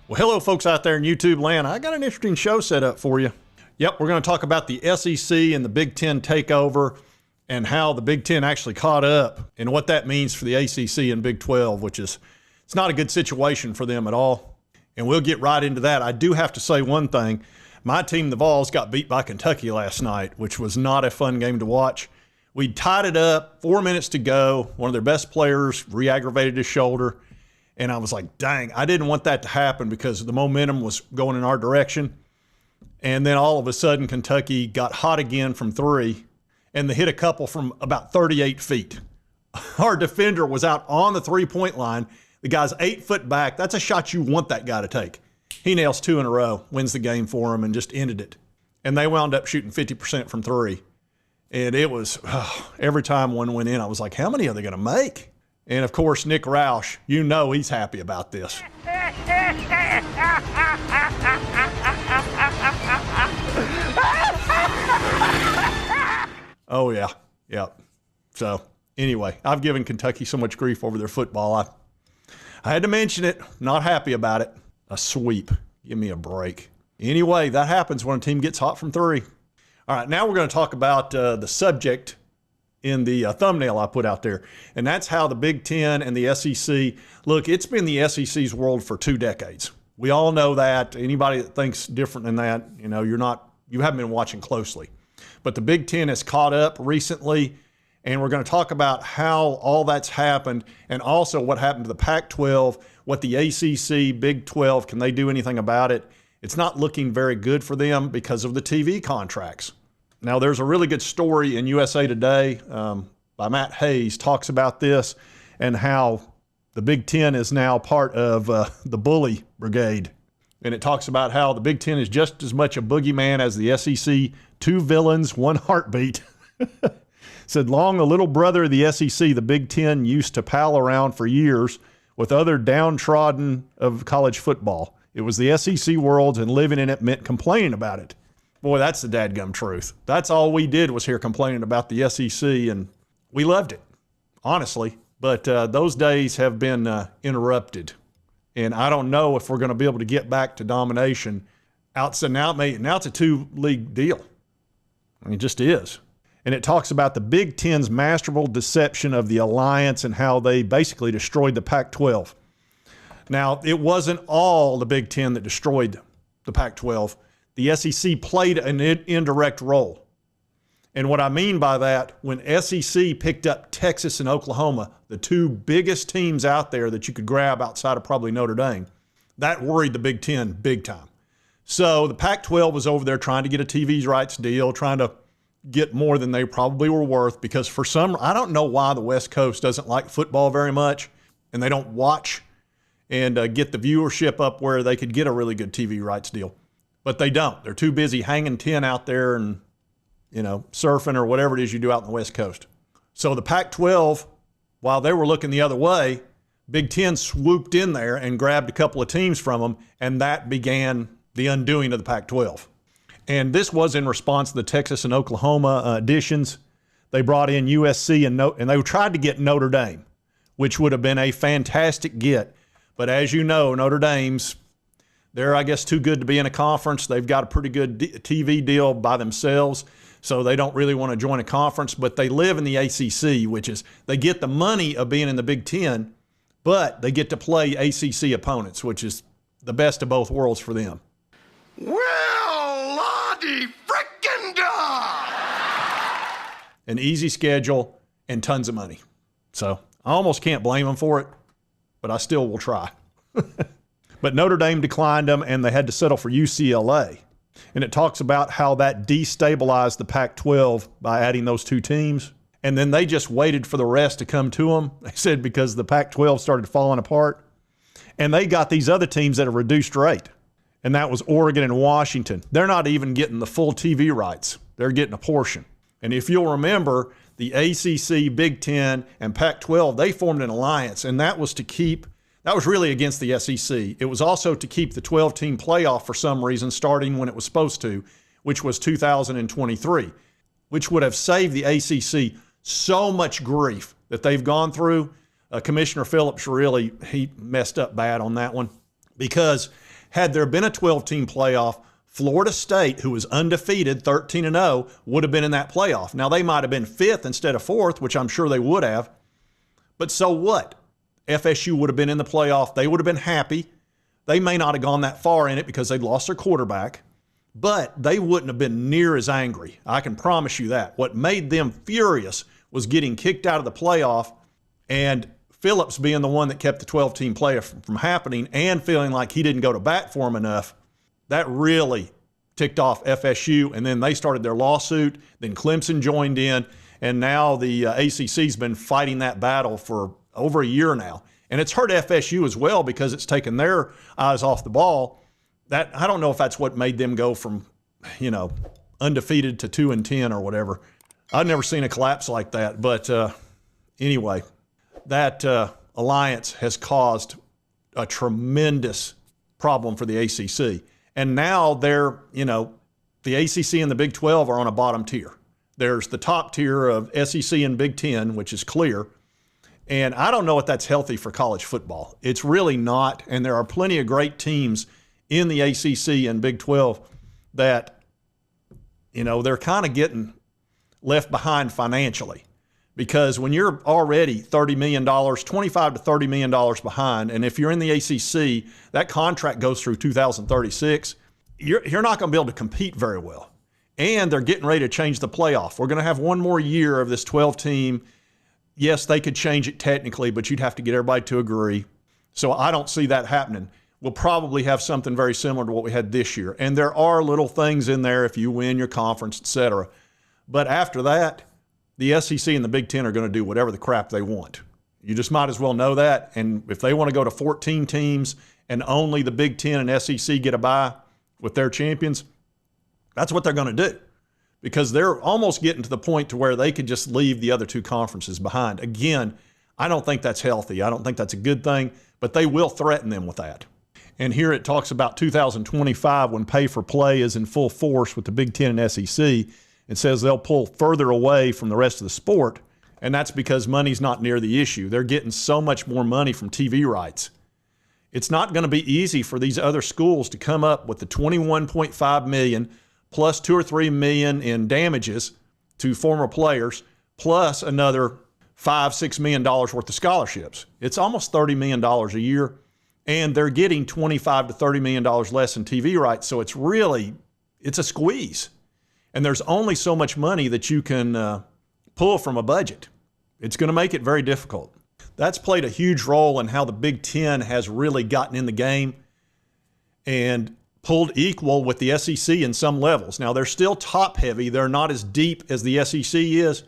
Well, hello, folks out there in YouTube land. I got an interesting show set up for you. Yep, we're going to talk about the SEC and the Big Ten takeover and how the Big Ten actually caught up and what that means for the ACC and Big 12, which is, it's not a good situation for them at all. And we'll get right into that. I do have to say one thing. My team, the Vols, got beat by Kentucky last night, which was not a fun game to watch. We tied it up, 4 minutes to go. One of their best players re-aggravated his shoulder. And I was like, dang, I didn't want that to happen because the momentum was going in our direction. And then all of a sudden, Kentucky got hot again from three, and they hit a couple from about 38 feet. Our defender was out on the three-point line. The guy's 8 foot back. That's a shot you want that guy to take. He nails two in a row, wins the game for him, and just ended it. And they wound up shooting 50% from three. And it was, every time one went in, I was like, how many are they going to make? And, of course, Nick Roush, you know he's happy about this. Oh, yeah. Yep. So, anyway, I've given Kentucky so much grief over their football. I had to mention it. Not happy about it. A sweep. Give me a break. Anyway, that happens when a team gets hot from three. All right, now we're going to talk about the subject in the thumbnail I put out there, and that's how the Big Ten and the SEC, look, it's been the SEC's world for 2 decades. We all know that. Anybody that thinks different than that, you know, you haven't been watching closely. But the Big Ten has caught up recently, and we're going to talk about how all that's happened and also what happened to the Pac-12, what the ACC, Big 12, can they do anything about it? It's not looking very good for them because of the TV contracts. Now, there's a really good story in USA Today by Matt Hayes, talks about this and how the Big Ten is now part of the bully brigade. And it talks about how the Big Ten is just as much a boogeyman as the SEC, 2 villains, 1 heartbeat. Said, long the little brother of the SEC, the Big Ten used to pal around for years with other downtrodden of college football. It was the SEC world, and living in it meant complaining about it. Boy, that's the dadgum truth. That's all we did was hear complaining about the SEC, and we loved it, honestly. But those days have been interrupted, and I don't know if we're going to be able to get back to domination. Now it's a 2-league deal. I mean, it just is. And it talks about the Big Ten's masterful deception of the alliance and how they basically destroyed the Pac-12. Now, it wasn't all the Big Ten that destroyed the Pac-12. The SEC played an indirect role. And what I mean by that, when SEC picked up Texas and Oklahoma, the 2 biggest teams out there that you could grab outside of probably Notre Dame, that worried the Big Ten big time. So the Pac-12 was over there trying to get a TV rights deal, trying to get more than they probably were worth, because for some, I don't know why the West Coast doesn't like football very much, and they don't watch and get the viewership up where they could get a really good TV rights deal. But they don't. They're too busy hanging 10 out there and, you know, surfing or whatever it is you do out in the West Coast. So the Pac-12, while they were looking the other way, Big Ten swooped in there and grabbed a couple of teams from them, and that began the undoing of the Pac-12. And this was in response to the Texas and Oklahoma additions. They brought in USC and they tried to get Notre Dame, which would have been a fantastic get. But as you know, Notre Dame's, they're, I guess, too good to be in a conference. They've got a pretty good TV deal by themselves, so they don't really want to join a conference. But they live in the ACC, which is, they get the money of being in the Big Ten, but they get to play ACC opponents, which is the best of both worlds for them. Well, Lottie frickin' da! An easy schedule and tons of money. So I almost can't blame them for it, but I still will try. But Notre Dame declined them, and they had to settle for UCLA. And it talks about how that destabilized the Pac-12 by adding those 2 teams. And then they just waited for the rest to come to them. They said because the Pac-12 started falling apart. And they got these other teams at a reduced rate. And that was Oregon and Washington. They're not even getting the full TV rights. They're getting a portion. And if you'll remember, the ACC, Big Ten, and Pac-12, they formed an alliance. And that was to keep That was really against the SEC. It was also to keep the 12-team playoff for some reason starting when it was supposed to, which was 2023, which would have saved the ACC so much grief that they've gone through. Commissioner Phillips really, he messed up bad on that one, because Had there been a 12-team playoff, Florida State, who was undefeated, 13-0, would have been in that playoff. Now, they might have been 5th instead of 4th, which I'm sure they would have. But so what? FSU would have been in the playoff. They would have been happy. They may not have gone that far in it because they'd lost their quarterback, but they wouldn't have been near as angry. I can promise you that. What made them furious was getting kicked out of the playoff and Phillips being the one that kept the 12-team playoff from happening and feeling like he didn't go to bat for him enough. That really ticked off FSU, and then they started their lawsuit. Then Clemson joined in, and now the ACC's been fighting that battle for over a year now. And it's hurt FSU as well because it's taken their eyes off the ball. That I don't know if that's what made them go from, undefeated to 2-10 or whatever. I've never seen a collapse like that. But anyway, that alliance has caused a tremendous problem for the ACC. And now they're, the ACC and the Big 12 are on a bottom tier. There's the top tier of SEC and Big 10, which is clear. And I don't know if that's healthy for college football. It's really not. And there are plenty of great teams in the ACC and Big 12 that, they're kind of getting left behind financially. Because when you're already $30 million, $25 to $30 million behind, and if you're in the ACC, that contract goes through 2036, you're not going to be able to compete very well. And they're getting ready to change the playoff. We're going to have one more year of this 12-team. Yes, they could change it technically, but you'd have to get everybody to agree. So I don't see that happening. We'll probably have something very similar to what we had this year. And there are little things in there if you win your conference, et cetera. But after that, the SEC and the Big Ten are going to do whatever the crap they want. You just might as well know that. And if they want to go to 14 teams and only the Big Ten and SEC get a bye with their champions, that's what they're going to do. Because they're almost getting to the point to where they could just leave the other two conferences behind. Again, I don't think that's healthy. I don't think that's a good thing, but they will threaten them with that. And here it talks about 2025 when pay for play is in full force with the Big Ten and SEC. It says they'll pull further away from the rest of the sport, and that's because money's not near the issue. They're getting so much more money from TV rights. It's not going to be easy for these other schools to come up with the $21.5 million plus $2 or $3 million in damages to former players, plus another $5-6 million worth of scholarships. It's almost $30 million a year, and they're getting $25 to $30 million less in TV rights. So it's a squeeze. And there's only so much money that you can pull from a budget. It's going to make it very difficult. That's played a huge role in how the Big Ten has really gotten in the game and pulled equal with the SEC in some levels. Now, they're still top-heavy. They're not as deep as the SEC is,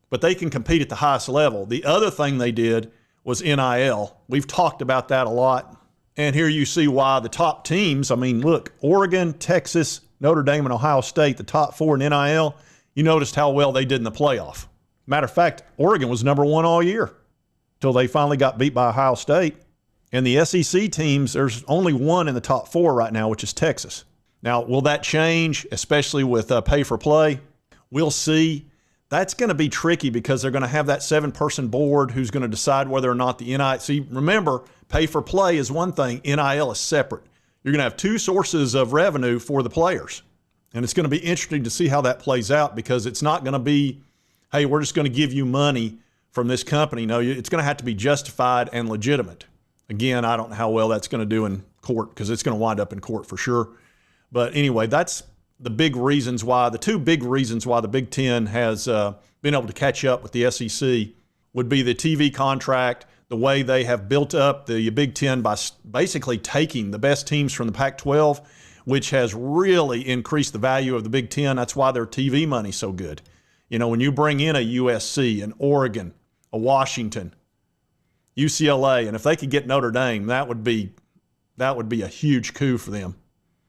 but they can compete at the highest level. The other thing they did was NIL. We've talked about that a lot. And here you see why the top teams, look, Oregon, Texas, Notre Dame, and Ohio State, the top four in NIL, you noticed how well they did in the playoff. Matter of fact, Oregon was number one all year until they finally got beat by Ohio State. And the SEC teams, there's only one in the top four right now, which is Texas. Now, will that change, especially with pay for play? We'll see. That's going to be tricky because they're going to have that 7-person board who's going to decide whether or not the NIL. See, remember, pay for play is one thing, NIL is separate. You're going to have two sources of revenue for the players. And it's going to be interesting to see how that plays out because it's not going to be, hey, we're just going to give you money from this company. No, it's going to have to be justified and legitimate. Again, I don't know how well that's going to do in court because it's going to wind up in court for sure. But anyway, that's the two big reasons why the Big Ten has been able to catch up with the SEC would be the TV contract, the way they have built up the Big Ten by basically taking the best teams from the Pac-12, which has really increased the value of the Big Ten. That's why their TV money's so good. When you bring in a USC, an Oregon, a Washington, UCLA, and if they could get Notre Dame, that would be a huge coup for them.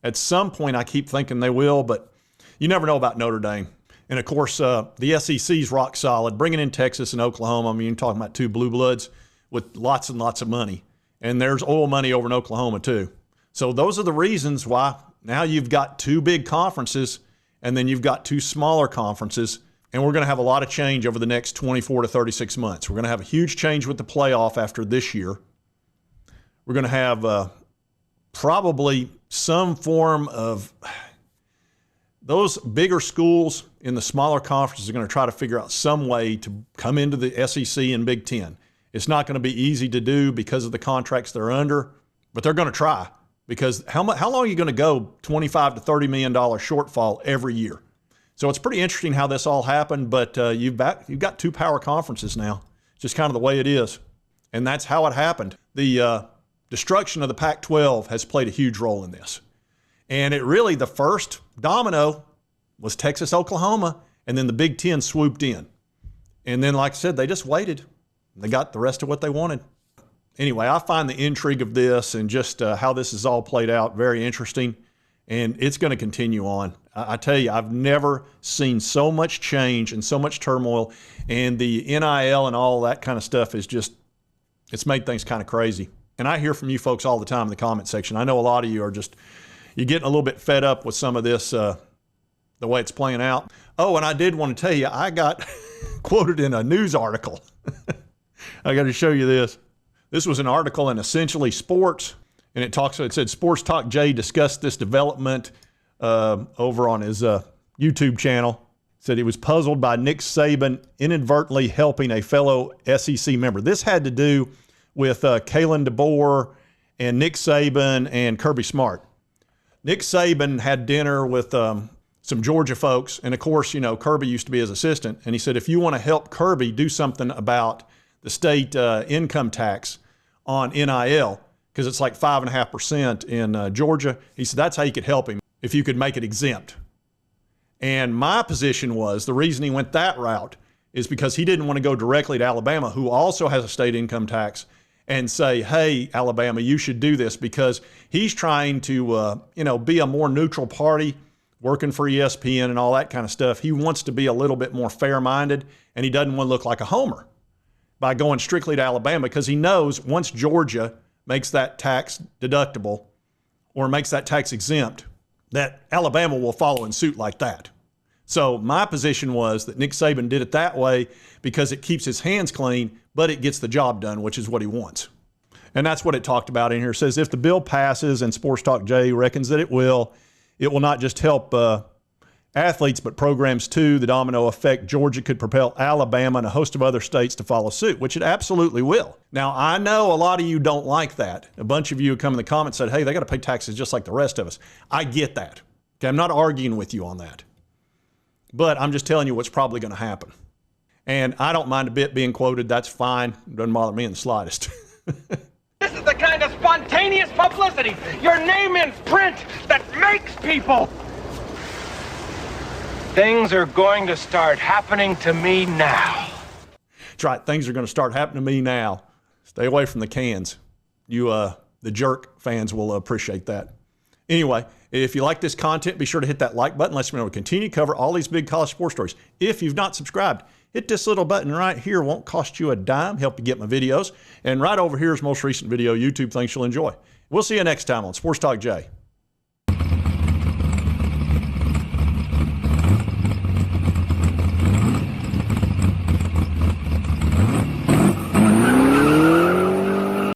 At some point, I keep thinking they will, but you never know about Notre Dame. And, of course, the SEC's rock solid. Bringing in Texas and Oklahoma, you're talking about two blue bloods with lots and lots of money. And there's oil money over in Oklahoma, too. So those are the reasons why now you've got two big conferences and then you've got two smaller conferences. And we're going to have a lot of change over the next 24 to 36 months. We're going to have a huge change with the playoff after this year. We're going to have probably some form of, those bigger schools in the smaller conferences are going to try to figure out some way to come into the SEC and Big Ten. It's not going to be easy to do because of the contracts they're under, but they're going to try, because how long are you going to go $25 to $30 million shortfall every year? So it's pretty interesting how this all happened, but you've got two power conferences now. It's just kind of the way it is. And that's how it happened. The destruction of the Pac-12 has played a huge role in this. And it really, the first domino was Texas, Oklahoma, and then the Big Ten swooped in. And then, like I said, they just waited. They got the rest of what they wanted. Anyway, I find the intrigue of this and just how this is all played out very interesting. And it's going to continue on. I tell you, I've never seen so much change and so much turmoil. And the NIL and all that kind of stuff is just, it's made things kind of crazy. And I hear from you folks all the time in the comment section. I know a lot of you are just, you're getting a little bit fed up with some of this, the way it's playing out. Oh, and I did want to tell you, I got quoted in a news article. I got to show you this. This was an article in Essentially Sports, and it said Sports Talk Jay discussed this development over on his YouTube channel. Said he was puzzled by Nick Saban inadvertently helping a fellow SEC member. This had to do with Kalen DeBoer and Nick Saban and Kirby Smart. Nick Saban had dinner with some Georgia folks, and of course, you know, Kirby used to be his assistant, and he said, if you want to help Kirby do something about the state income tax on NIL, because it's like 5.5% in Georgia, he said that's how you could help him, if you could make it exempt. And my position was, the reason he went that route is because he didn't want to go directly to Alabama, who also has a state income tax, and say, hey, Alabama, you should do this, because he's trying to, be a more neutral party, working for ESPN and all that kind of stuff. He wants to be a little bit more fair-minded, and he doesn't want to look like a homer by going strictly to Alabama, because he knows once Georgia makes that tax deductible or makes that tax exempt, that Alabama will follow in suit like that. So my position was that Nick Saban did it that way because it keeps his hands clean, but it gets the job done, which is what he wants. And that's what it talked about in here. It says, if the bill passes, and Sports Talk Jay reckons that it will not just help athletes, but programs too. The domino effect, Georgia could propel Alabama and a host of other states to follow suit, which it absolutely will. Now, I know a lot of you don't like that. A bunch of you come in the comments and said, hey, they got to pay taxes just like the rest of us. I get that. Okay, I'm not arguing with you on that. But I'm just telling you what's probably going to happen. And I don't mind a bit being quoted. That's fine. It doesn't bother me in the slightest. This is the kind of spontaneous publicity, your name in print, that makes people. Things are going to start happening to me now. That's right. Things are going to start happening to me now. Stay away from the cans. You, the jerk fans will appreciate that. Anyway, if you like this content, be sure to hit that like button. Let's me know we continue to cover all these big college sports stories. If you've not subscribed, hit this little button right here. It won't cost you a dime. Help you get my videos. And right over here is most recent video, YouTube. Thanks you'll enjoy. We'll see you next time on Sports Talk Jay.